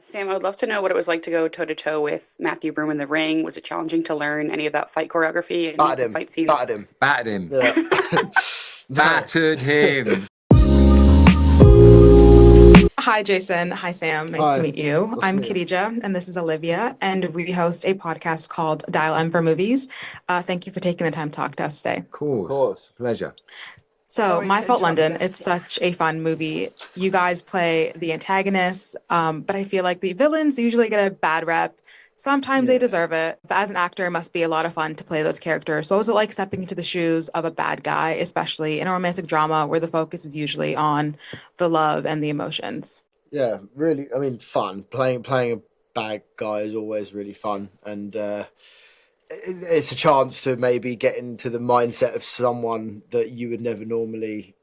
Sam, I would love to know what it was like to go toe to toe with Matthew Broome in the ring. Was it challenging to learn any of that fight choreography and Battered the him. fight scenes? Battered him. Battered him. Yeah. Battered him. Hi, Jason. Hi, Sam. Nice Hi. to meet you. Nice to I'm meet you. Kadija, and this is Olivia, and we host a podcast called Dial M for Movies. Thank you for taking the time to talk to us today. Of course. course. Pleasure. So, Sorry My to Fault interrupt London, this, it's yeah. such a fun movie. You guys play the antagonists, but I feel like the villains usually get a bad rep. Sometimes they deserve it, but as an actor, it must be a lot of fun to play those characters. So, what was it like stepping into the shoes of a bad guy, especially in a romantic drama where the focus is usually on the love and the emotions? Yeah, really. I mean, fun. Playing a bad guy is always really fun, and it's a chance to maybe get into the mindset of someone that you would never normally,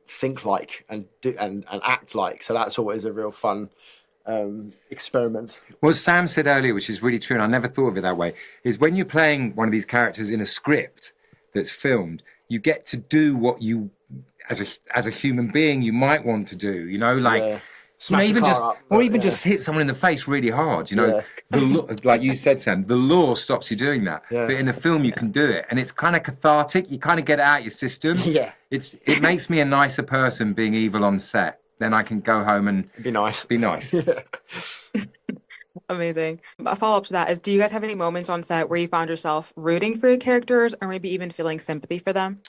think like and do and act like. So that's always a real fun experiment. What Sam said earlier, which is really true, and I never thought of it that way, is when you're playing one of these characters in a script that's filmed, you get to do what you, as a human being, you might want to do. Smash a Even car just, up, or but even yeah. just hit someone in the face really hard. Yeah. Like you said, Sam, the law stops you doing that. Yeah. But in a film, you can do it, and it's kind of cathartic. You kind of get it out your system. Yeah. It makes me a nicer person being evil on set. Then I can go home and Be nice. be nice. Amazing. A follow-up to that is, do you guys have any moments on set where you found yourself rooting for your characters or maybe even feeling sympathy for them?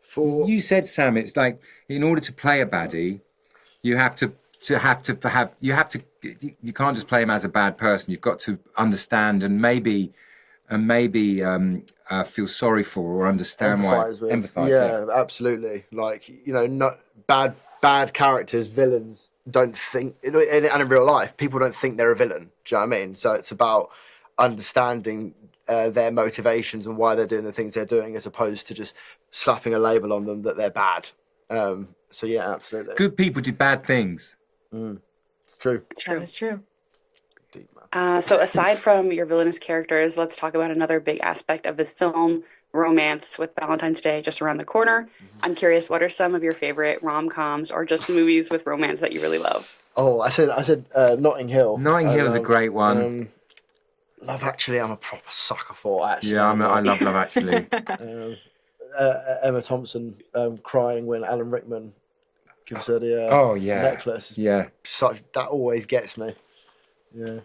For You said, Sam, it's like in order to play a baddie, you have to you can't just play him as a bad person. You've got to understand and maybe feel sorry for or understand empathize why with. empathize. Yeah, absolutely. Like, not bad characters, villains don't think, and in real life, people don't think they're a villain. Do you know what I mean? So it's about understanding their motivations and why they're doing the things they're doing, as opposed to just slapping a label on them that they're bad. So yeah, absolutely. Good people do bad things. It's true. That is true. Deep, man. So aside from your villainous characters, let's talk about another big aspect of this film, romance, with Valentine's Day just around the corner. I'm curious, what are some of your favorite rom-coms or just movies with romance that you really love? Oh, I said Notting Hill. Notting Hill's a love, great one. Love Actually, I'm a proper sucker for. Actually, Yeah, I love Love Actually. Emma Thompson crying when Alan Rickman gives her the Oh yeah, necklace. yeah. Such that always gets me. Yeah.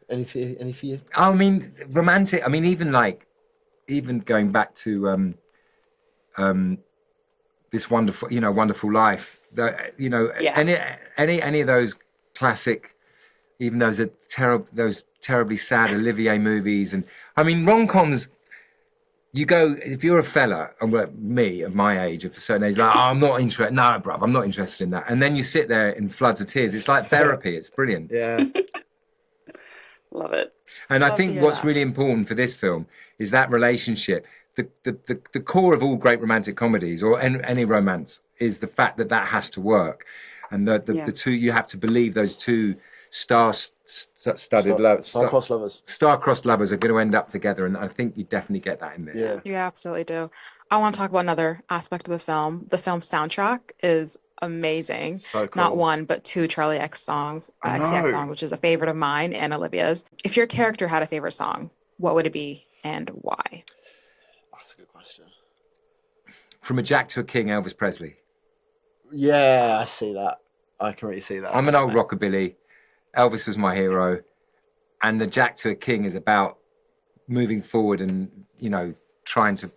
Any for you? I mean, romantic. I mean, even going back to this wonderful life. Yeah. Any of those classic, even those terribly sad Olivier movies, and I mean rom-coms. You go, if you're a fella, and me of my age, of a certain age, like, oh, I'm not interested. No, bruv, I'm not interested in that. And then you sit there in floods of tears. It's like therapy. It's brilliant. Yeah. Love it. And I Love to think hear what's that. really important for this film is that relationship. The core of all great romantic comedies or any romance is the fact that has to work, and the two, you have to believe those two star-studded lovers, Star-crossed lovers. star-crossed lovers are going to end up together, and I think you definitely get that in this. Yeah. You absolutely do. I want to talk about another aspect of this film. The film's soundtrack is amazing. So cool. Not one, but two Charlie X songs, I XCX know. song, which is a favorite of mine and Olivia's. If your character had a favorite song, what would it be and why? That's a good question. From a Jack to a King, Elvis Presley. Yeah, I see that. I can really see that. I'm an old rockabilly. Elvis was my hero, and the Jack to a King is about moving forward and trying to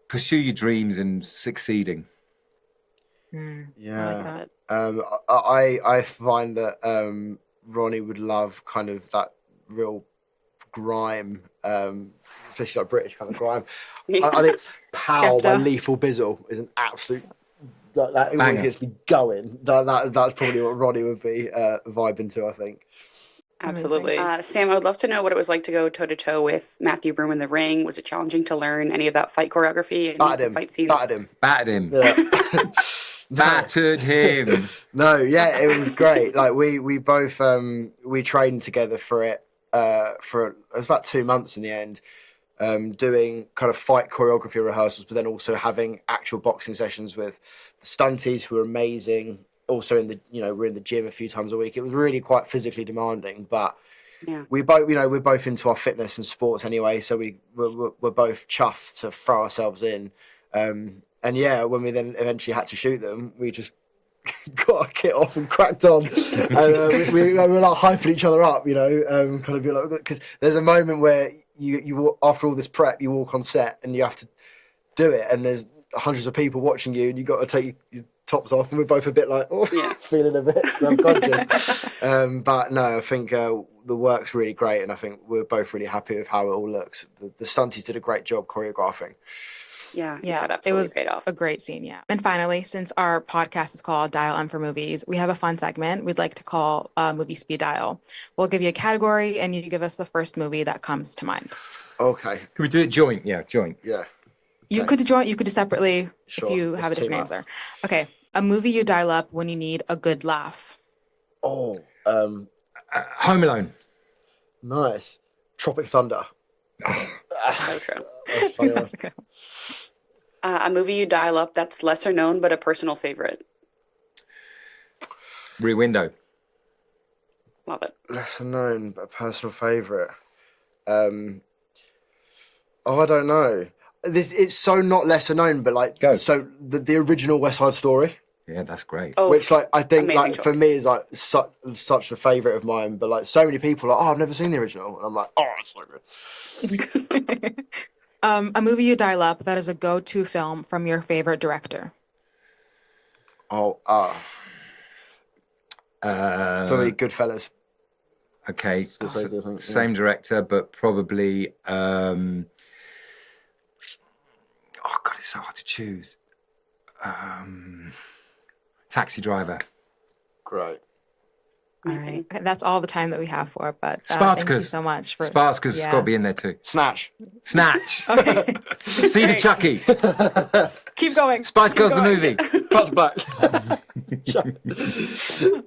pursue your dreams and succeeding. I like Yeah. that. I find that Ronnie would love kind of that real grime, especially like British kind of grime. I think Pow by Skepta. Lethal Bizzle is an absolute, that always Banger. gets me going. That's probably what Ronnie would be vibing to, I think. Absolutely. Sam, I would love to know what it was like to go toe to toe with Matthew Broome in the ring. Was it challenging to learn any of that fight choreography and Battered the him. fight scenes? Battered him. Battered him. Yeah. Battered him. No, yeah, it was great. Like we both we trained together for it it was about 2 months in the end, doing kind of fight choreography rehearsals, but then also having actual boxing sessions with the stunties who were amazing. also in the, we're in the gym a few times a week. It was really quite physically demanding, but Yeah. we both, we're both into our fitness and sports anyway, so we're both chuffed to throw ourselves in. And yeah, when we then eventually had to shoot them, we just got our kit off and cracked on, and we were like hyping each other up, kind of be like, because there's a moment where you after all this prep, you walk on set and you have to do it, and there's hundreds of people watching you, and you got to take your tops off, and we're both a bit like, feeling a bit self-conscious. But no, I think the work's really great, and I think we're both really happy with how it all looks. The stunties did a great job choreographing. Yeah, It was a great scene, yeah. And finally, since our podcast is called Dial M for Movies, we have a fun segment we'd like to call Movie Speed Dial. We'll give you a category, and you give us the first movie that comes to mind. Okay. Can we do it joint? Yeah, joint. Yeah. You could do joint, you could do separately Sure. if you have a different answer. Okay. A movie you dial up when you need a good laugh. Oh, Home Alone. nice. Tropic Thunder. So true. That's funny. That's a good one. A movie you dial up that's lesser known but a personal favorite. Rear Window. Love it. Lesser known, but a personal favourite. I don't know. It's so not lesser known, but like, Go. so the original West Side Story, Yeah, that's great. Oh, which like I think amazing like for choice. me is like such a favourite of mine, but like so many people are like, oh, I've never seen the original, and I'm like, oh, it's so good. A movie you dial up that is a go-to film from your favorite director. Oh, for me, Goodfellas. Okay, Scorsese, I think, yeah. same director, but probably. Oh God, it's so hard to choose. Taxi Driver. Great. Amazing. Okay, that's all the time that we have for, but thank you Spartacus. so much for Spartacus has got to be in there too. Snatch. Snatch. Okay. Seed of Chucky. Keep going. Spice Girls the going. movie. But's back.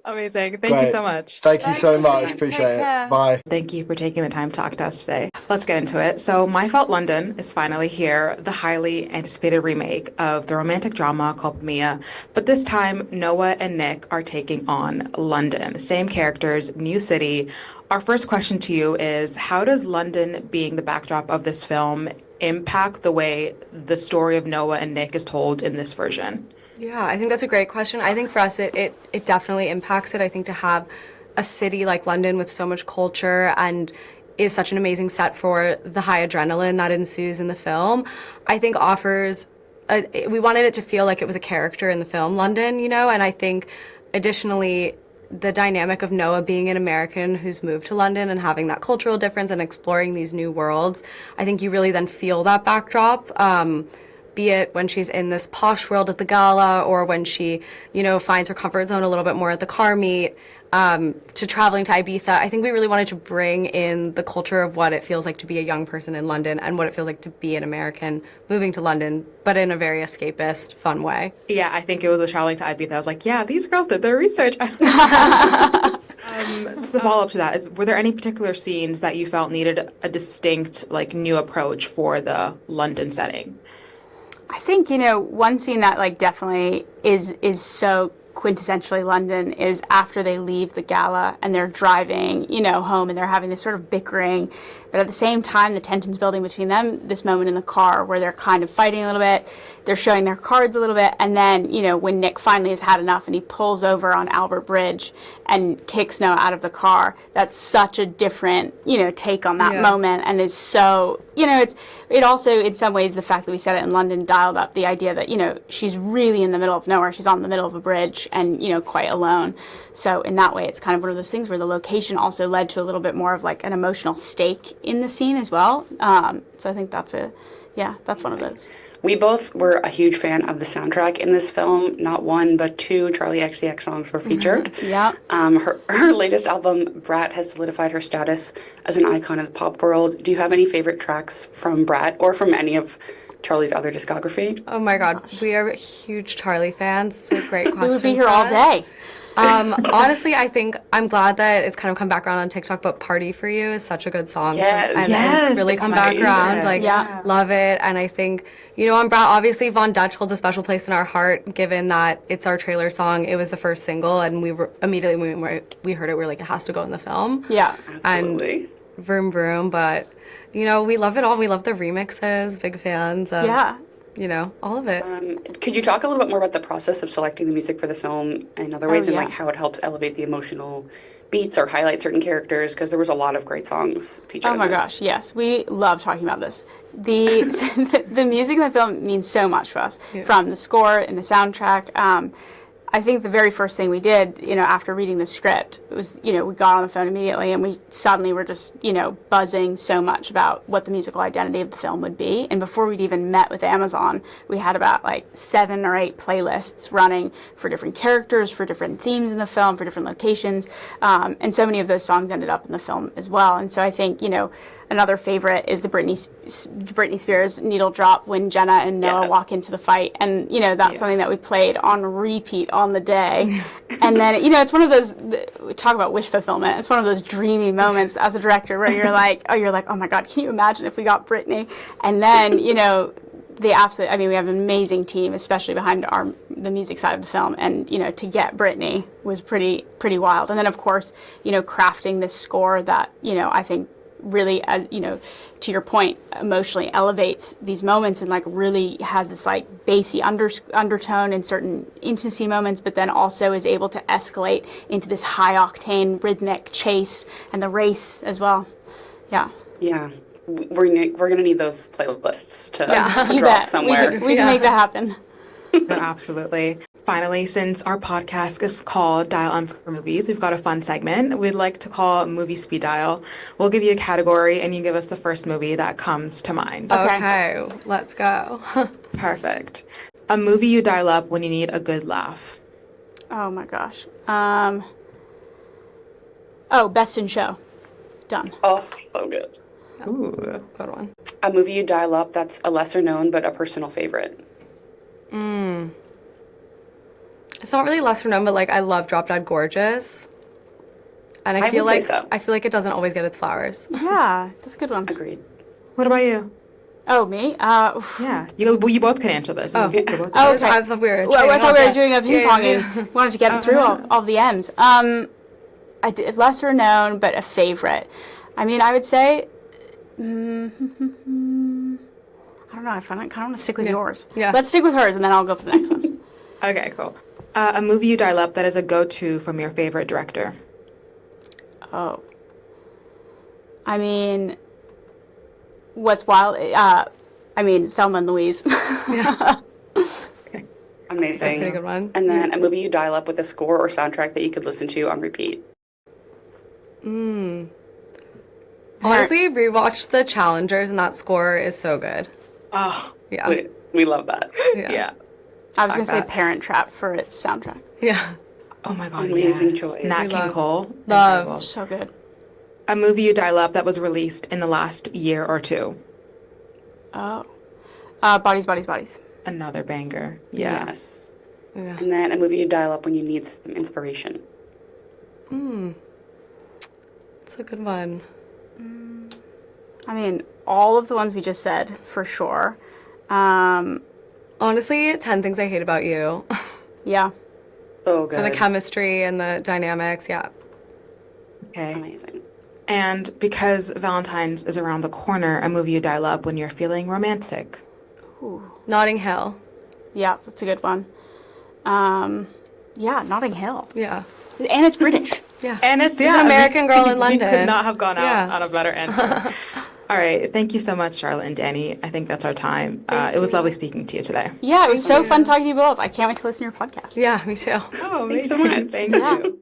Amazing. Thank you Great. so much. Thank you so much. Take Appreciate care. it. Bye. Thank you for taking the time to talk to us today. Let's get into it. So, My Fault London is finally here, the highly anticipated remake of the romantic drama called Mia. But this time, Noah and Nick are taking on London. Same characters, new city. Our first question to you is, how does London being the backdrop of this film impact the way the story of Noah and Nick is told in this version? Yeah, I think that's a great question. I think for us, it definitely impacts it. I think to have a city like London with so much culture and is such an amazing set for the high adrenaline that ensues in the film, I think offers, we wanted it to feel like it was a character in the film, London, and I think additionally, the dynamic of Noah being an American who's moved to London and having that cultural difference and exploring these new worlds, I think you really then feel that backdrop. Be it when she's in this posh world at the gala or when she, finds her comfort zone a little bit more at the car meet, to traveling to Ibiza. I think we really wanted to bring in the culture of what it feels like to be a young person in London and what it feels like to be an American moving to London, but in a very escapist, fun way. Yeah, I think it was the traveling to Ibiza. I was like, yeah, these girls did their research. The follow-up to that is, were there any particular scenes that you felt needed a distinct, new approach for the London setting? I think, one scene that definitely is so quintessentially London is after they leave the gala and they're driving, home, and they're having this sort of bickering, but at the same time the tension's building between them. This moment in the car where they're kind of fighting a little bit, they're showing their cards a little bit, and then when Nick finally has had enough and he pulls over on Albert Bridge and kicks Noah out of the car, that's such a different take on that moment, and is so it also in some ways, the fact that we set it in London dialed up the idea that she's really in the middle of nowhere, she's on the middle of a bridge and quite alone. So in that way, it's kind of one of those things where the location also led to a little bit more of an emotional stake in the scene as well. So I think that's one of those. We both were a huge fan of the soundtrack in this film. Not one, but two Charlie XCX songs were featured. Yeah. Her latest album, Brat, has solidified her status as an icon of the pop world. Do you have any favorite tracks from Brat or from any of Charlie's other discography? Oh my God, we are huge Charlie fans. So great question. We would be here all day. Honestly, I think I'm glad that it's kind of come back around on TikTok, but Party for You is such a good song. Yes. And Yes, it's really it's come back amazing. around. Like, Yeah. love it. And I think, on Brown, obviously Von Dutch holds a special place in our heart, given that it's our trailer song. It was the first single, and we were immediately when we heard it, we were like, it has to go in the film. Yeah. Absolutely. And Vroom Vroom, but, we love it all. We love the remixes, big fans of, Yeah. all of it. Could you talk a little bit more about the process of selecting the music for the film and other ways, and yeah. like how it helps elevate the emotional beats or highlight certain characters? Because there was a lot of great songs featured. Oh in my this. gosh, yes. We love talking about this. The music in the film means so much to us, from the score and the soundtrack. I think the very first thing we did, after reading the script, was, we got on the phone immediately and we suddenly were just, buzzing so much about what the musical identity of the film would be. And before we'd even met with Amazon, we had about like 7 or 8 playlists running for different characters, for different themes in the film, for different locations. And so many of those songs ended up in the film as well. And so I think, another favorite is the Britney Spears Needle Drop when Jenna and Noah walk into the fight. And, that's something that we played on repeat on the day. And then, it's one of those, we talk about wish fulfillment. It's one of those dreamy moments as a director where you're like, oh my God, can you imagine if we got Britney? And then, we have an amazing team, especially behind the music side of the film. And, to get Britney was pretty wild. And then, of course, crafting this score that, I think, really, to your point, emotionally elevates these moments and like really has this like bassy undertone in certain intimacy moments, but then also is able to escalate into this high octane rhythmic chase and the race as well. Yeah. Yeah. We're gonna need those playlists to You drop bet. somewhere. We can make that happen. No, absolutely. Finally, since our podcast is called Dial M for Movies, we've got a fun segment we'd like to call Movie Speed Dial. We'll give you a category and you give us the first movie that comes to mind. Okay, let's go. Perfect. A movie you dial up when you need a good laugh. Oh my gosh. Best in Show. Done. Oh, so good. Ooh. Good one. A movie you dial up that's a lesser known but a personal favorite. It's not really lesser known, but like I love Drop Dead Gorgeous, and I feel would say like so. I feel like it doesn't always get its flowers. Yeah, that's a good one. Agreed. What about you? Oh, me? Yeah. You both can answer this. Oh. You're both- Oh, okay. I thought we were. Well, I thought we were doing a ping pong Yeah. and wanted to get through all the M's. Lesser known, but a favorite. I mean, I would say, I don't know. I kind of want to stick with yours. Yeah. Let's stick with hers, and then I'll go for the next one. Okay, cool. A movie you dial up that is a go-to from your favorite director. Oh. I mean, what's wild? Thelma and Louise. Amazing. That's a pretty good one. And then a movie you dial up with a score or soundtrack that you could listen to on repeat. Honestly, rewatched The Challengers, and that score is so good. Oh, Yeah. We love that. yeah. I was going to say that. Parent Trap for its soundtrack. Yeah. Oh my God, Amazing yes. choice. Nat We King love- Cole. love. Incredible. So good. A movie you dial up that was released in the last year or two. Oh. Bodies, Bodies, Bodies. Another banger. Yeah. Yes. Yeah. And then a movie you dial up when you need some inspiration. It's a good one. I mean, all of the ones we just said, for sure. Honestly, 10 Things I Hate About You. Yeah. So good. For the chemistry and the dynamics, yeah. Okay. Amazing. And because Valentine's is around the corner, a movie you dial up when you're feeling romantic. Notting Hill. Yeah, that's a good one. Yeah, Notting Hill. Yeah. And it's British. Yeah. And it's an American girl in We could London. not have gone out Yeah. on a better answer. All right. Thank you so much, Charlotte and Danny. I think that's our time. It was lovely speaking to you today. Yeah, it was so fun talking to you both. I can't wait to listen to your podcast. Yeah, me too. Oh, Thanks so much. Thank you.